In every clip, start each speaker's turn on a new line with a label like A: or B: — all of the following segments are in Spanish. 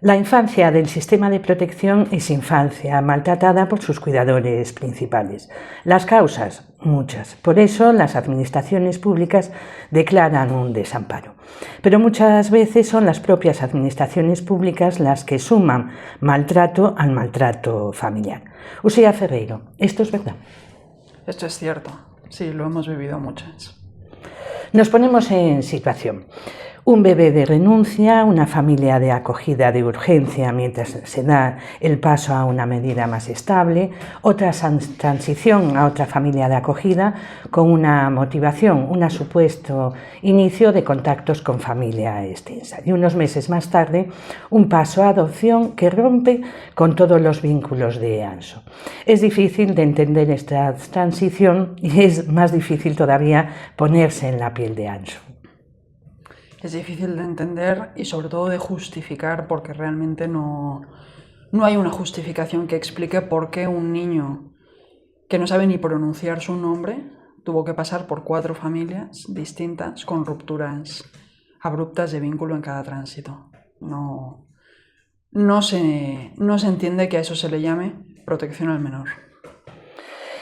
A: La infancia del sistema de protección es infancia maltratada por sus cuidadores principales. Las causas, muchas. Por eso las administraciones públicas declaran un desamparo. Pero muchas veces son las propias administraciones públicas las que suman maltrato al maltrato familiar. Uxía Ferreiro, ¿esto es verdad?
B: Esto es cierto. Sí, lo hemos vivido muchas.
A: Nos ponemos en situación. Un bebé de renuncia, una familia de acogida de urgencia mientras se da el paso a una medida más estable, otra transición a otra familia de acogida con una motivación, un supuesto inicio de contactos con familia extensa. Y unos meses más tarde, un paso a adopción que rompe con todos los vínculos de Anso. Es difícil de entender esta transición y es más difícil todavía ponerse en la piel de Anso.
B: Es difícil de entender y sobre todo de justificar, porque realmente no hay una justificación que explique por qué un niño que no sabe ni pronunciar su nombre tuvo que pasar por 4 familias distintas con rupturas abruptas de vínculo en cada tránsito. No se entiende que a eso se le llame protección al menor.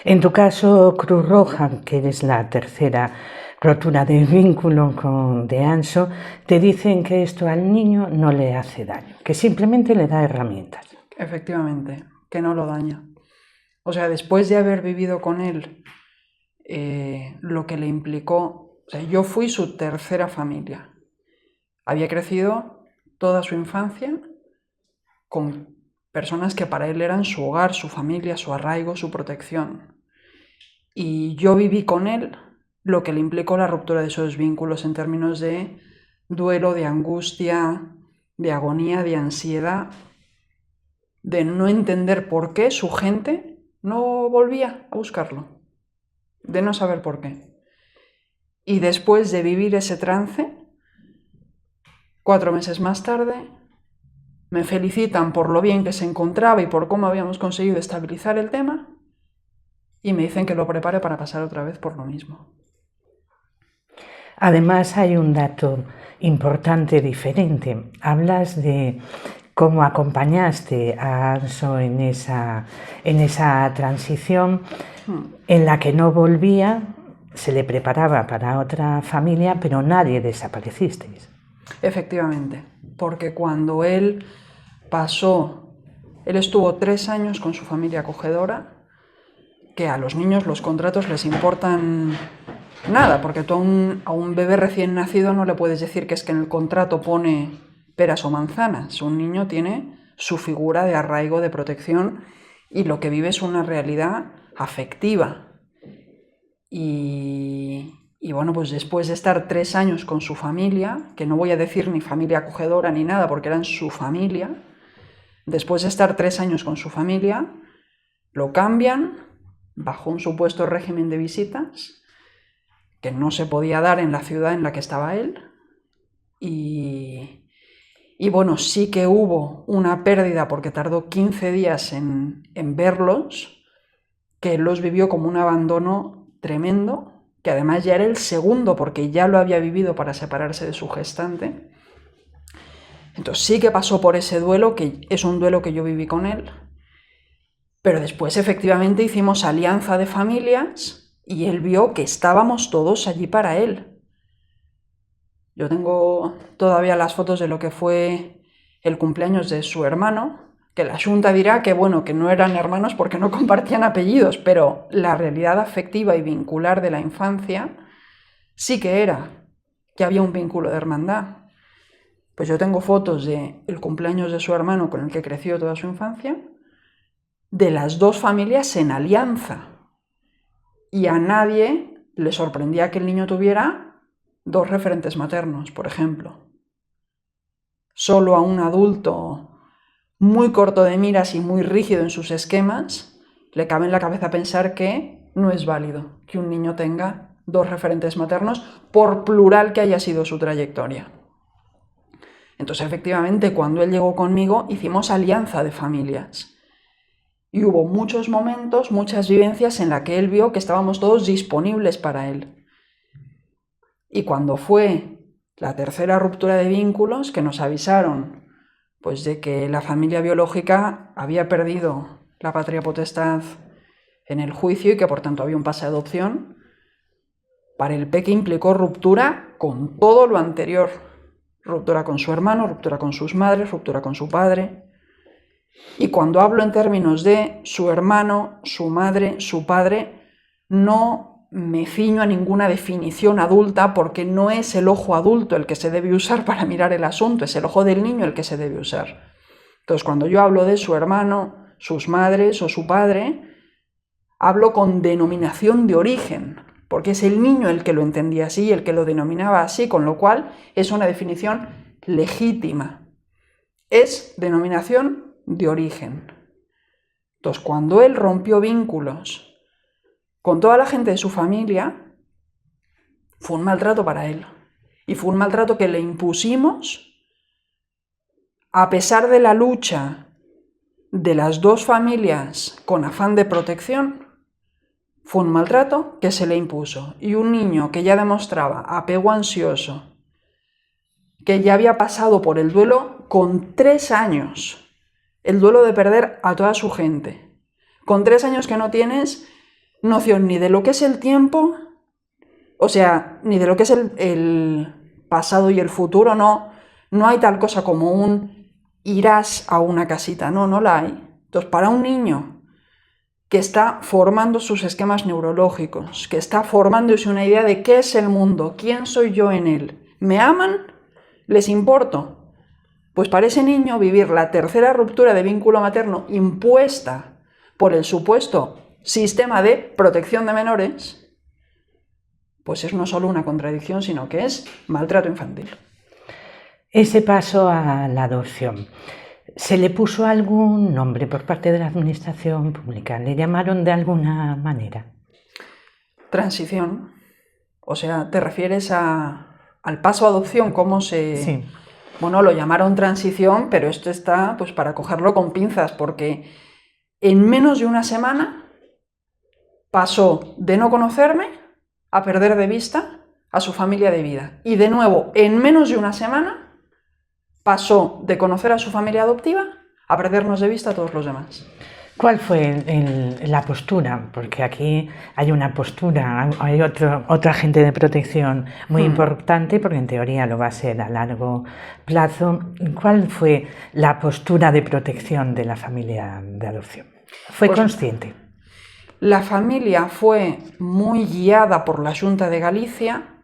A: En tu caso, Cruz Roja, que eres la tercera rotura de vínculo de Anso, te dicen que esto al niño no le hace daño, que simplemente le da herramientas.
B: Efectivamente, que no lo daña. O sea, después de haber vivido con él lo que le implicó, o sea, yo fui su tercera familia. Había crecido toda su infancia con personas que para él eran su hogar, su familia, su arraigo, su protección. Y yo viví con él lo que le implicó la ruptura de esos vínculos en términos de duelo, de angustia, de agonía, de ansiedad, de no entender por qué su gente no volvía a buscarlo, de no saber por qué. Y después de vivir ese trance, 4 meses más tarde, me felicitan por lo bien que se encontraba y por cómo habíamos conseguido estabilizar el tema, y me dicen que lo prepare para pasar otra vez por lo mismo.
A: Además, hay un dato importante diferente. Hablas de cómo acompañaste a Anso en esa transición en la que no volvía, se le preparaba para otra familia, pero nadie desaparecisteis.
B: Efectivamente, porque cuando él estuvo 3 años con su familia acogedora, que a los niños los contratos les importan nada, porque tú a un bebé recién nacido no le puedes decir que es que en el contrato pone peras o manzanas. Un niño tiene su figura de arraigo, de protección, y lo que vive es una realidad afectiva. Y bueno, pues después de estar 3 años con su familia, que no voy a decir ni familia acogedora ni nada, porque eran su familia, después de estar 3 años con su familia, lo cambian bajo un supuesto régimen de visitas que no se podía dar en la ciudad en la que estaba él, y bueno, sí que hubo una pérdida porque tardó 15 días en verlos, que él los vivió como un abandono tremendo, que además ya era el segundo porque ya lo había vivido para separarse de su gestante. Entonces sí que pasó por ese duelo, que es un duelo que yo viví con él, pero después efectivamente hicimos alianza de familias y él vio que estábamos todos allí para él. Yo tengo todavía las fotos de lo que fue el cumpleaños de su hermano, que la Xunta dirá que bueno, que no eran hermanos porque no compartían apellidos, pero la realidad afectiva y vincular de la infancia sí que era, que había un vínculo de hermandad. Pues yo tengo fotos del cumpleaños de su hermano con el que creció toda su infancia, de las 2 familias en alianza. Y a nadie le sorprendía que el niño tuviera 2 referentes maternos, por ejemplo. Solo a un adulto muy corto de miras y muy rígido en sus esquemas le cabe en la cabeza pensar que no es válido que un niño tenga 2 referentes maternos, por plural que haya sido su trayectoria. Entonces, efectivamente, cuando él llegó conmigo, hicimos alianza de familias. Y hubo muchos momentos, muchas vivencias en las que él vio que estábamos todos disponibles para él. Y cuando fue la tercera ruptura de vínculos, que nos avisaron pues de que la familia biológica había perdido la patria potestad en el juicio y que por tanto había un pase de adopción, para el peque implicó ruptura con todo lo anterior. Ruptura con su hermano, ruptura con sus madres, ruptura con su padre. Y cuando hablo en términos de su hermano, su madre, su padre, no me ciño a ninguna definición adulta porque no es el ojo adulto el que se debe usar para mirar el asunto, es el ojo del niño el que se debe usar. Entonces, cuando yo hablo de su hermano, sus madres o su padre, hablo con denominación de origen, porque es el niño el que lo entendía así, el que lo denominaba así, con lo cual es una definición legítima. Es denominación de origen. Entonces, cuando él rompió vínculos con toda la gente de su familia, fue un maltrato para él. Y fue un maltrato que le impusimos a pesar de la lucha de las dos familias con afán de protección. Fue un maltrato que se le impuso. Y un niño que ya demostraba apego ansioso, que ya había pasado por el duelo con 3 años, el duelo de perder a toda su gente, con 3 años que no tienes noción ni de lo que es el tiempo, o sea, ni de lo que es el pasado y el futuro, no hay tal cosa como un irás a una casita, no la hay. Entonces, para un niño que está formando sus esquemas neurológicos, que está formándose una idea de qué es el mundo, quién soy yo en él, ¿me aman? ¿Les importo? Pues para ese niño vivir la tercera ruptura de vínculo materno impuesta por el supuesto sistema de protección de menores, pues es no solo una contradicción, sino que es maltrato infantil.
A: Ese paso a la adopción, ¿se le puso algún nombre por parte de la administración pública? ¿Le llamaron de alguna manera?
B: Transición. O sea, ¿te refieres al paso a adopción? ¿Cómo se...?
A: Sí.
B: Bueno, lo llamaron transición, pero esto está pues para cogerlo con pinzas, porque en menos de una semana pasó de no conocerme a perder de vista a su familia de vida. Y de nuevo, en menos de una semana pasó de conocer a su familia adoptiva a perdernos de vista a todos los demás.
A: ¿Cuál fue la postura? Porque aquí hay una postura, hay otro agente de protección muy importante, porque en teoría lo va a ser a largo plazo. ¿Cuál fue la postura de protección de la familia de adopción? ¿Fue consciente?
B: La familia fue muy guiada por la Xunta de Galicia.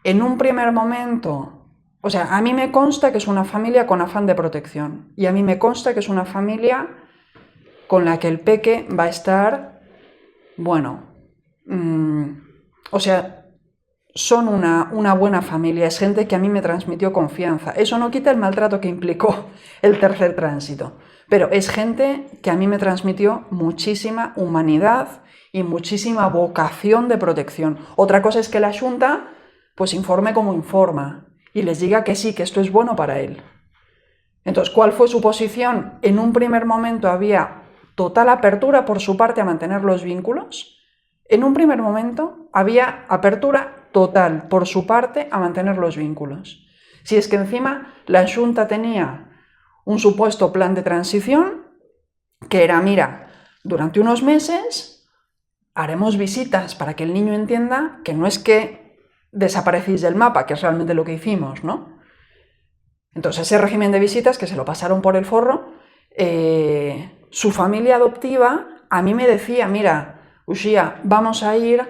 B: En un primer momento, o sea, a mí me consta que es una familia con afán de protección, y a mí me consta que es una familia con la que el peque va a estar, bueno, o sea, son una buena familia, es gente que a mí me transmitió confianza. Eso no quita el maltrato que implicó el tercer tránsito, pero es gente que a mí me transmitió muchísima humanidad y muchísima vocación de protección. Otra cosa es que la Xunta pues informe como informa y les diga que sí, que esto es bueno para él. Entonces, ¿cuál fue su posición? En un primer momento había total apertura por su parte a mantener los vínculos. En un primer momento había apertura total por su parte a mantener los vínculos. Si es que encima la Xunta tenía un supuesto plan de transición que era, mira, durante unos meses haremos visitas para que el niño entienda que no es que desaparecéis del mapa, que es realmente lo que hicimos, ¿no? Entonces ese régimen de visitas que se lo pasaron por el forro, su familia adoptiva a mí me decía, mira, Uxía, vamos a ir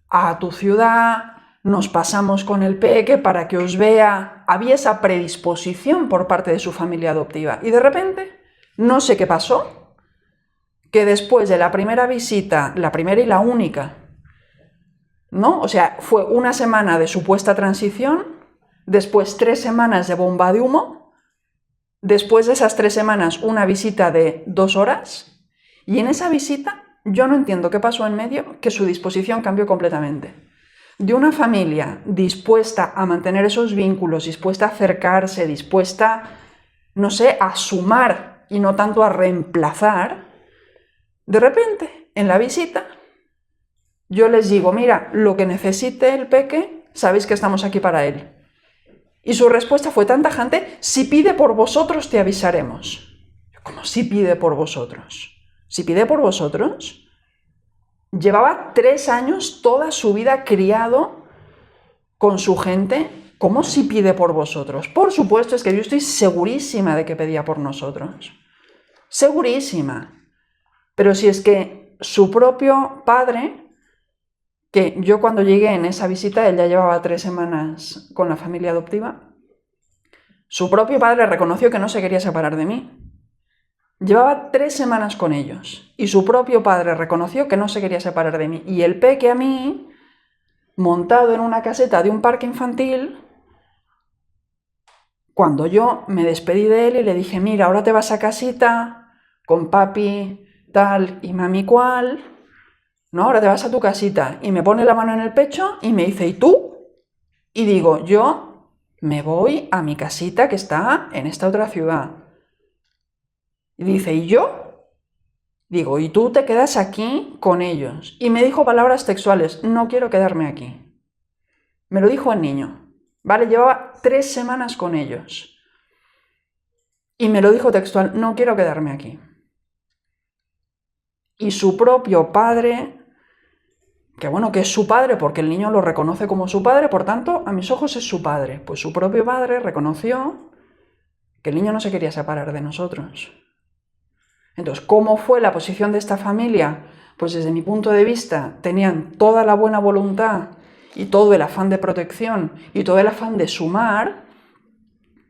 B: a tu ciudad, nos pasamos con el peque para que os vea. Había esa predisposición por parte de su familia adoptiva. Y de repente, no sé qué pasó, que después de la primera visita, la primera y la única, ¿no? O sea, fue una semana de supuesta transición, después 3 semanas de bomba de humo, después de esas 3 semanas una visita de 2 horas, y en esa visita yo no entiendo qué pasó en medio, que su disposición cambió completamente. De una familia dispuesta a mantener esos vínculos, dispuesta a acercarse, dispuesta, no sé, a sumar y no tanto a reemplazar, de repente, en la visita, yo les digo, mira, lo que necesite el peque, sabéis que estamos aquí para él. Y su respuesta fue tan tajante: si pide por vosotros, te avisaremos. ¿Cómo si pide por vosotros? Si pide por vosotros, llevaba 3 años, toda su vida criado con su gente. ¿Cómo si pide por vosotros? Por supuesto, es que yo estoy segurísima de que pedía por nosotros. Segurísima. Pero si es que su propio padre, que yo cuando llegué en esa visita, él ya llevaba 3 semanas con la familia adoptiva, su propio padre reconoció que no se quería separar de mí. Llevaba 3 semanas con ellos y su propio padre reconoció que no se quería separar de mí. Y el peque a mí, montado en una caseta de un parque infantil, cuando yo me despedí de él y le dije: mira, ahora te vas a casita con papi tal y mami cual, no, ahora te vas a tu casita. Y me pone la mano en el pecho y me dice: ¿y tú? Y digo: yo me voy a mi casita que está en esta otra ciudad. Y dice: ¿y yo? Digo: y tú te quedas aquí con ellos. Y me dijo palabras textuales: no quiero quedarme aquí. Me lo dijo el niño, ¿vale? Llevaba 3 semanas con ellos. Y me lo dijo textual: no quiero quedarme aquí. Y su propio padre, que bueno, que es su padre porque el niño lo reconoce como su padre, por tanto, a mis ojos es su padre. Pues su propio padre reconoció que el niño no se quería separar de nosotros. Entonces, ¿cómo fue la posición de esta familia? Pues desde mi punto de vista, tenían toda la buena voluntad y todo el afán de protección y todo el afán de sumar,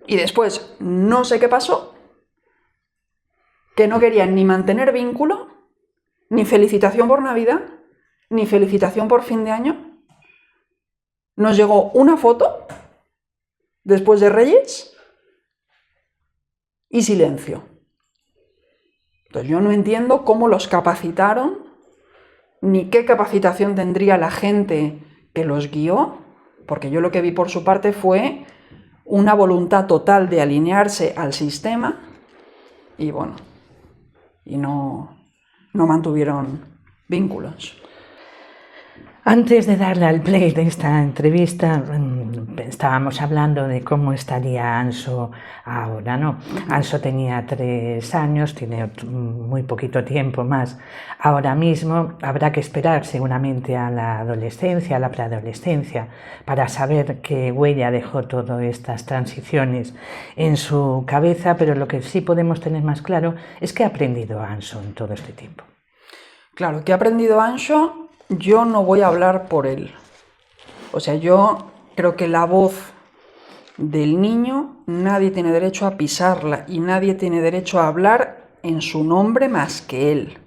B: y después no sé qué pasó, que no querían ni mantener vínculo, ni felicitación por Navidad, ni felicitación por fin de año. Nos llegó una foto después de Reyes y silencio. Entonces yo no entiendo cómo los capacitaron, ni qué capacitación tendría la gente que los guió, porque yo lo que vi por su parte fue una voluntad total de alinearse al sistema y bueno, y no mantuvieron vínculos.
A: Antes de darle al play de esta entrevista, estábamos hablando de cómo estaría Anso ahora, ¿no? Anso tenía 3 años, tiene muy poquito tiempo más. Ahora mismo habrá que esperar seguramente a la adolescencia, a la preadolescencia, para saber qué huella dejó todas estas transiciones en su cabeza, pero lo que sí podemos tener más claro es que ha aprendido Anso en todo este tiempo.
B: Claro, ¿qué ha aprendido Anso? Yo no voy a hablar por él. O sea, yo creo que la voz del niño nadie tiene derecho a pisarla y nadie tiene derecho a hablar en su nombre más que él.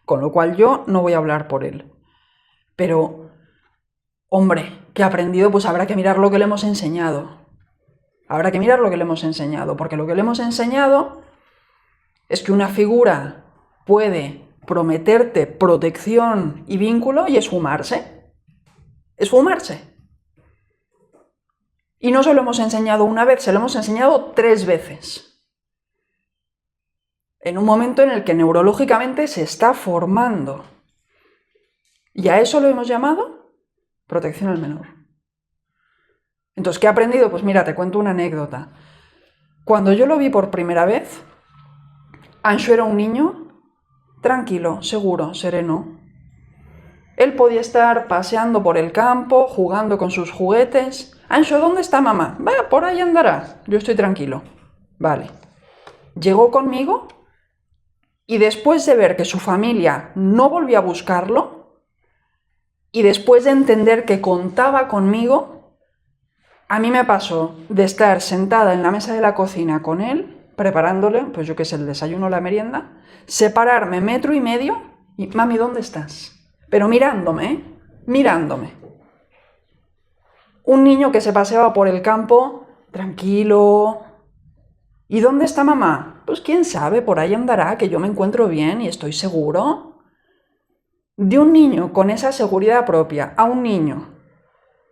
B: Con lo cual yo no voy a hablar por él. Pero, hombre, ¿qué ha aprendido? Pues habrá que mirar lo que le hemos enseñado. Habrá que mirar lo que le hemos enseñado, porque lo que le hemos enseñado es que una figura puede prometerte protección y vínculo y esfumarse. Esfumarse. Y no se lo hemos enseñado una vez, se lo hemos enseñado 3 veces. En un momento en el que neurológicamente se está formando. Y a eso lo hemos llamado protección al menor. Entonces, ¿qué he aprendido? Pues mira, te cuento una anécdota. Cuando yo lo vi por primera vez, Anso era un niño tranquilo, seguro, sereno. Él podía estar paseando por el campo, jugando con sus juguetes. Anso, ¿dónde está mamá? Va, por ahí andará. Yo estoy tranquilo. Vale. Llegó conmigo y después de ver que su familia no volvió a buscarlo y después de entender que contaba conmigo, a mí me pasó de estar sentada en la mesa de la cocina con él, preparándole, pues yo qué sé, el desayuno o la merienda, separarme 1,5 metros y, mami, ¿dónde estás? Pero mirándome, ¿eh? Mirándome. Un niño que se paseaba por el campo, tranquilo. ¿Y dónde está mamá? Pues quién sabe, por ahí andará, que yo me encuentro bien y estoy seguro. De un niño con esa seguridad propia a un niño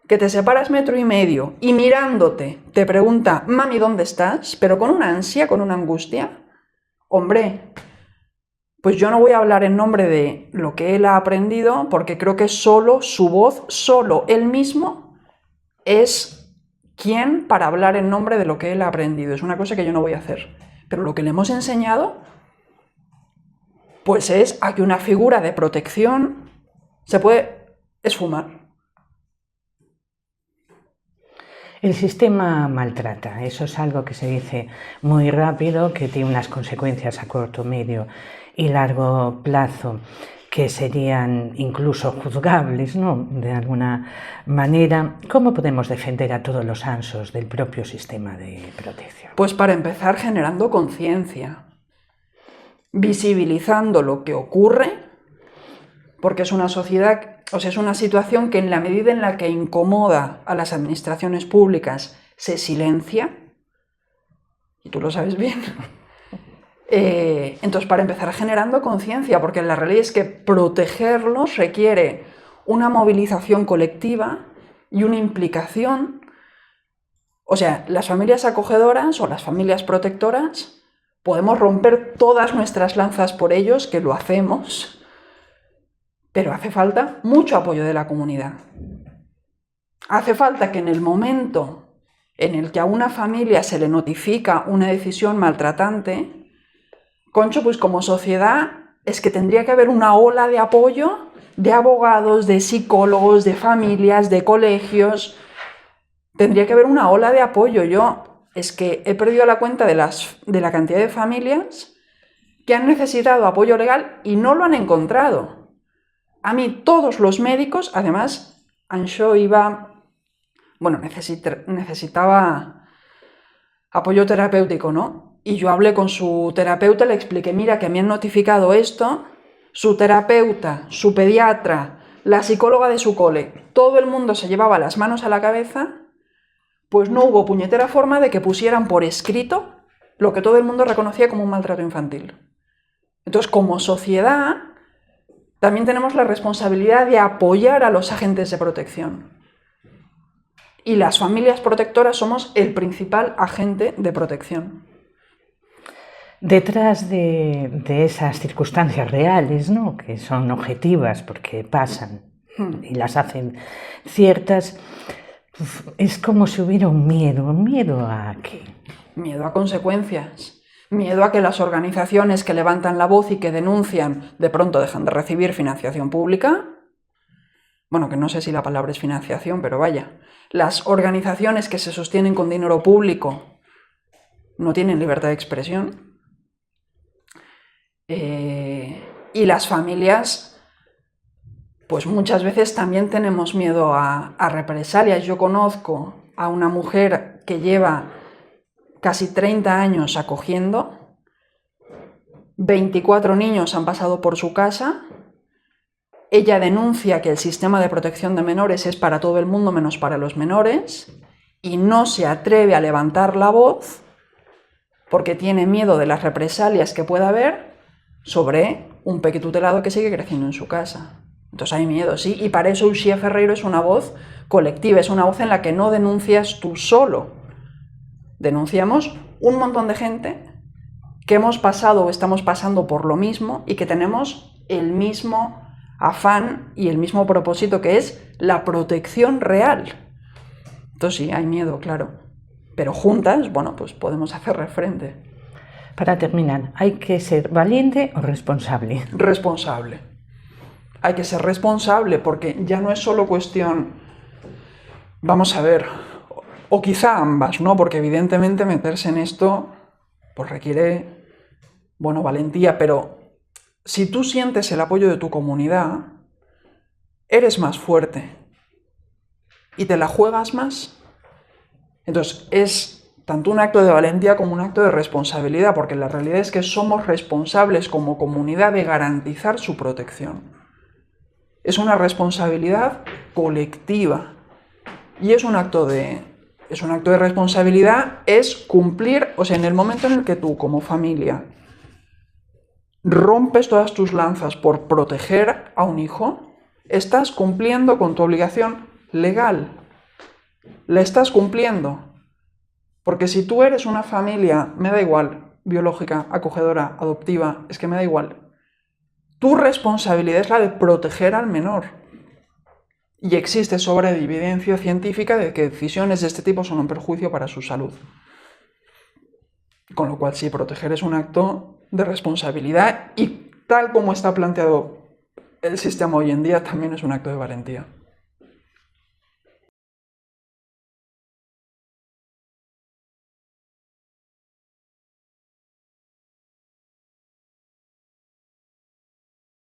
B: que te separas 1,5 metros y mirándote te pregunta, mami, ¿dónde estás? Pero con una ansia, con una angustia. Hombre, pues yo no voy a hablar en nombre de lo que él ha aprendido, porque creo que solo su voz, solo él mismo, es quién para hablar en nombre de lo que él ha aprendido. Es una cosa que yo no voy a hacer. Pero lo que le hemos enseñado, pues es a que una figura de protección se puede esfumar.
A: El sistema maltrata, eso es algo que se dice muy rápido, que tiene unas consecuencias a corto, medio y largo plazo que serían incluso juzgables, ¿no?, de alguna manera. ¿Cómo podemos defender a todos los ansos del propio sistema de protección?
B: Pues para empezar generando conciencia, visibilizando lo que ocurre, porque es una sociedad, o sea, es una situación que en la medida en la que incomoda a las administraciones públicas se silencia, y tú lo sabes bien. Entonces, para empezar generando conciencia, porque la realidad es que protegerlos requiere una movilización colectiva y una implicación. O sea, las familias acogedoras o las familias protectoras podemos romper todas nuestras lanzas por ellos, que lo hacemos, pero hace falta mucho apoyo de la comunidad. Hace falta que en el momento en el que a una familia se le notifica una decisión maltratante, concho, pues como sociedad es que tendría que haber una ola de apoyo de abogados, de psicólogos, de familias, de colegios. Tendría que haber una ola de apoyo. Yo es que he perdido la cuenta de la cantidad de familias que han necesitado apoyo legal y no lo han encontrado. A mí todos los médicos, además, Anxo necesitaba apoyo terapéutico, ¿no? Y yo hablé con su terapeuta, le expliqué, mira, que me han notificado esto, su terapeuta, su pediatra, la psicóloga de su cole, todo el mundo se llevaba las manos a la cabeza, pues no hubo puñetera forma de que pusieran por escrito lo que todo el mundo reconocía como un maltrato infantil. Entonces, como sociedad, también tenemos la responsabilidad de apoyar a los agentes de protección. Y las familias protectoras somos el principal agente de protección.
A: Detrás de esas circunstancias reales, ¿no?, que son objetivas porque pasan y las hacen ciertas, es como si hubiera un miedo a qué.
B: Miedo a consecuencias, miedo a que las organizaciones que levantan la voz y que denuncian de pronto dejan de recibir financiación pública. Bueno, que no sé si la palabra es financiación, pero vaya. Las organizaciones que se sostienen con dinero público no tienen libertad de expresión. Y las familias, pues muchas veces también tenemos miedo a represalias. Yo conozco a una mujer que lleva casi 30 años acogiendo, 24 niños han pasado por su casa, ella denuncia que el sistema de protección de menores es para todo el mundo menos para los menores y no se atreve a levantar la voz porque tiene miedo de las represalias que pueda haber sobre un peque tutelado que sigue creciendo en su casa. Entonces hay miedo, sí, y para eso Uxía Ferreiro es una voz colectiva, es una voz en la que no denuncias tú solo. Denunciamos un montón de gente que hemos pasado o estamos pasando por lo mismo y que tenemos el mismo afán y el mismo propósito, que es la protección real. Entonces sí, hay miedo, claro, pero juntas, bueno, pues podemos hacerle frente.
A: Para terminar, ¿hay que ser valiente o responsable?
B: Responsable. Hay que ser responsable porque ya no es solo cuestión, vamos a ver, o quizá ambas, ¿no? Porque evidentemente meterse en esto pues requiere, bueno, valentía, pero si tú sientes el apoyo de tu comunidad, eres más fuerte y te la juegas más. Entonces es tanto un acto de valentía como un acto de responsabilidad, porque la realidad es que somos responsables como comunidad de garantizar su protección. Es una responsabilidad colectiva y es un acto de responsabilidad, es cumplir, o sea, en el momento en el que tú como familia rompes todas tus lanzas por proteger a un hijo, estás cumpliendo con tu obligación legal. La estás cumpliendo. Porque si tú eres una familia, me da igual, biológica, acogedora, adoptiva, es que me da igual. Tu responsabilidad es la de proteger al menor. y existe sobra de evidencia científica de que decisiones de este tipo son un perjuicio para su salud. Con lo cual, sí, proteger es un acto de responsabilidad y tal como está planteado el sistema hoy en día, también es un acto de valentía.